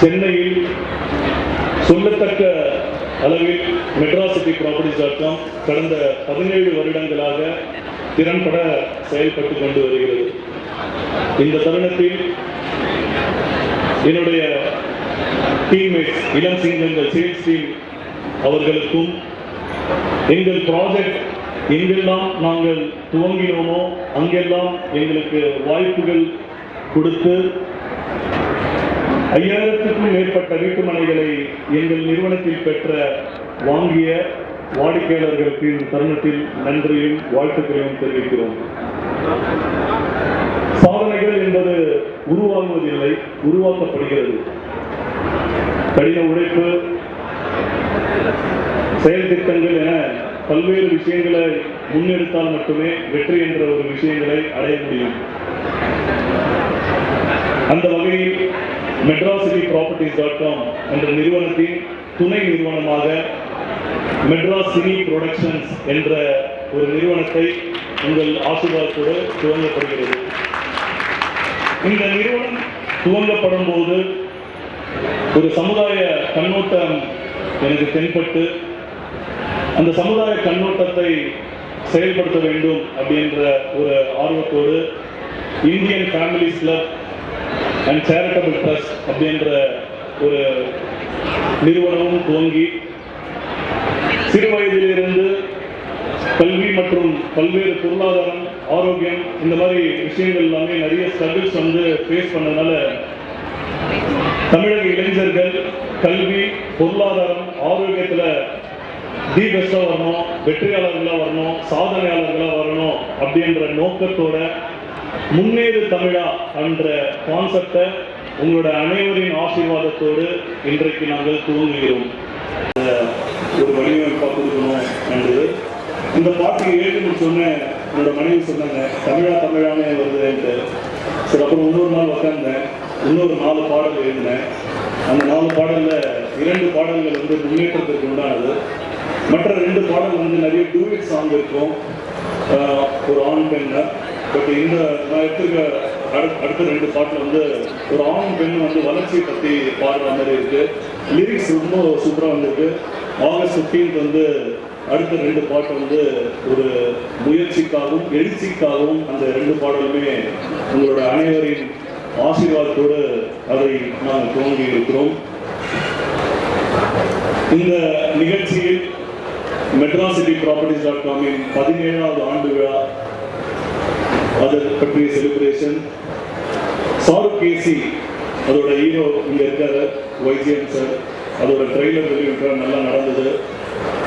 சென்னையில் சொல்லத்தக்க அளவில் மெட்ராசிட்டி ப்ராப்பர்ட்டிஸ்.com கடந்த 17 வருடங்களாக திறன்பட செயல்பட்டு கொண்டு வருகிறது. இந்த தருணத்தில் என்னுடைய டீம்மேட்ஸ் இளம் சிங்கங்கள் சேல்ஸ் டீம் அவர்களுக்கும் எங்கள் ப்ராஜெக்ட் எங்கெல்லாம் நாங்கள் துவங்கினோமோ அங்கெல்லாம் எங்களுக்கு வாய்ப்புகள் கொடுத்து 5000க்கும் மேற்பட்ட வீட்டுமனைகளை எங்கள் நிறுவனத்தில் பெற்ற வாங்கிய வாடிக்கையாளர்களுக்கு இந்த தருணத்தில் நன்றியும் வாழ்த்துக்களையும் தெரிவிக்கிறோம். சாதனைகள் என்பது உருவாகுவதில்லை, உருவாக்கப்படுகிறது. கடின உழைப்பு, செயல் திட்டங்கள் என பல்வேறு விஷயங்களை முன்னெடுத்தால் மட்டுமே வெற்றி என்ற ஒரு விஷயங்களை அடைய முடியும். அந்த வகையில் மெட்ராசிட்டி ப்ராப்பர்ட்டிஸ்.com என்ற நிறுவனத்தின் துணை நிறுவனமாக மெட்ராஸ் சினி புரொடக்ஷன்ஸ் என்ற ஒரு நிறுவனத்தை உங்கள் ஆசீர்வாதத்தோடு துவங்கப்படுகிறது. இந்த நிறுவனம் துவங்கப்படும் போது ஒரு சமுதாய கண்ணோட்டம் எனக்கு தென்பட்டு அந்த சமுதாய கண்ணோட்டத்தை செயல்படுத்த வேண்டும் அப்படின்ற ஒரு ஆர்வத்தோடு Indian families club and charitable trust அப்படின்ற ஒரு நிறுவனமும் துவங்கி சிறு வயதிலிருந்து கல்வி மற்றும் பல்வேறு பொருளாதாரம், ஆரோக்கியம் இந்த மாதிரி விஷயங்கள் எல்லாமே நிறைய ஸ்ட்ரகிள்ஸ் ஃபேஸ் பண்ணதுனால தமிழக இளைஞர்கள் கல்வி, பொருளாதாரம், ஆரோக்கியத்தில் தி பெஸ்டாக வரணும், வெற்றியாளர்களாக வரணும், சாதனையாளர்களாக வரணும் அப்படின்ற நோக்கத்தோட முன்னேறு தமிழா என்ற கான்செப்டை உங்களோட அனைவரின் ஆசீர்வாதத்தோடு இன்றைக்கு நாங்கள் துவங்குகிறோம். ஒரு வடிவமைப்பாக கொடுக்கணும் என்றது இந்த பாட்டுக்கு எழுதுன்னு சொன்ன என்னோட மனைவி சொன்னாங்க, தமிழானே வருதுன்ட்டு. சரி, அப்புறம் இன்னொரு நாள் உட்கார்ந்தேன், இன்னொரு 4 பாடல் எழுதினேன். அந்த 4 பாடலில் 2 பாடல்கள் முன்னேற்றத்திற்கு உண்டானது. மற்ற 2 பாடல் நிறைய டூயட் சாங் இருக்கும், ஒரு ஆண் பெண். பட் இந்த நான் எடுத்துக்க அடுத்த 2 பாட்டில் ஒரு ஆண் பெண் வளர்ச்சியை பற்றி பாடுற மாதிரி இருக்கு. லிரிக்ஸ் ரொம்ப சூப்பராக வந்திருக்கு. ஆகஸ்ட் 15 அடுத்த 2 பாட்டு ஒரு முயற்சிக்காகவும் எழுச்சிக்காகவும் அந்த 2 பாடலுமே உங்களோட அனைவரின் ஆசீர்வாதத்தோடு அதை நாங்கள் துவங்கி இருக்கிறோம். இந்த நிகழ்ச்சியில் மெட்ராசிட்டி ப்ராப்பர்ட்டிஸ்.com 17வது ஆண்டு விழா, அதை பற்றிய செலிப்ரேஷன், சாருக் கேசி அதோட ஹீரோ இங்கே இருக்காரு, வைஜிஎம் சார், அதோட ட்ரெய்லர் வெளியிட்டார், நல்லா நடந்தது.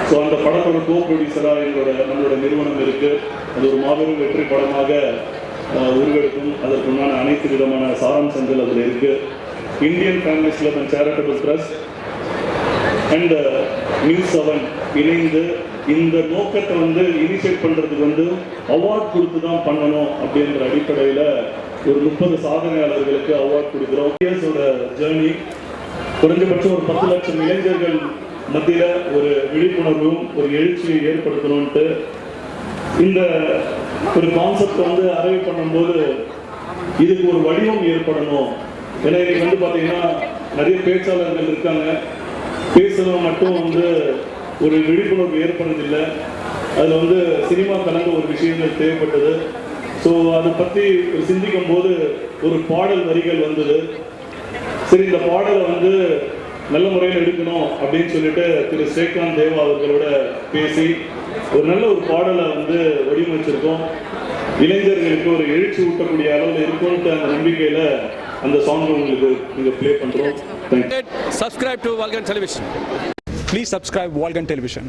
ஸோ அந்த படத்தோட கோ ப்ரொடியூசராக நம்மளோட நிறுவனம் இருக்கு. அது ஒரு மாபெரும் வெற்றி படமாக உருவெடுக்கும். அதற்குண்டான அனைத்து விதமான சாராம்சங்கள் அதில் இருக்கு. Indian families club and charitable trust and news 7 இணைந்து இந்த நோக்கத்தை இனிஷியேட் பண்ணுறதுக்கு அவார்ட் கொடுத்து தான் பண்ணணும் அப்படின்ற அடிப்படையில் ஒரு 30 சாதனையாளர்களுக்கு அவார்ட் கொடுக்குறோம். இயர்ஸோட ஜேர்னி குறைஞ்சபட்சம் ஒரு 10 லட்சம் இளைஞர்கள் மத்தியில் ஒரு விழிப்புணர்வும் ஒரு எழுச்சியை ஏற்படுத்தணும்ட்டு இந்த ஒரு கான்செப்ட் அரைவ் பண்ணும்போது இதுக்கு ஒரு வடிவம் ஏற்படணும். ஏன்னா இன்னைக்கு பார்த்தீங்கன்னா நிறைய பேச்சாளர்கள் இருக்காங்க, பேசுறது மட்டும் ஒரு விழிப்புணர்வு ஏற்படுறதில்லை. அதில் சினிமா கலந்த ஒரு விஷயங்கள் தேவைப்பட்டது. ஸோ அதை பற்றி சிந்திக்கும் போது ஒரு பாடல் வரிகள் வந்தது. சரி, இந்த பாடலை நல்ல முறையில் எடுக்கணும் அப்படின்னு சொல்லிட்டு திரு ஸ்ரீகாந்த் தேவா அவர்களோட பேசி ஒரு நல்ல ஒரு பாடலை வடிவமைச்சிருக்கோம். இளைஞர்களுக்கு ஒரு எழுச்சி ஊட்டக்கூடிய அளவில் இருக்கும்ட்டு அந்த நம்பிக்கையில் அந்த சாங் உங்களுக்கு இங்கே ப்ளே பண்ணுறோம். Subscribe to Walgan Television. Please subscribe Walgan Television.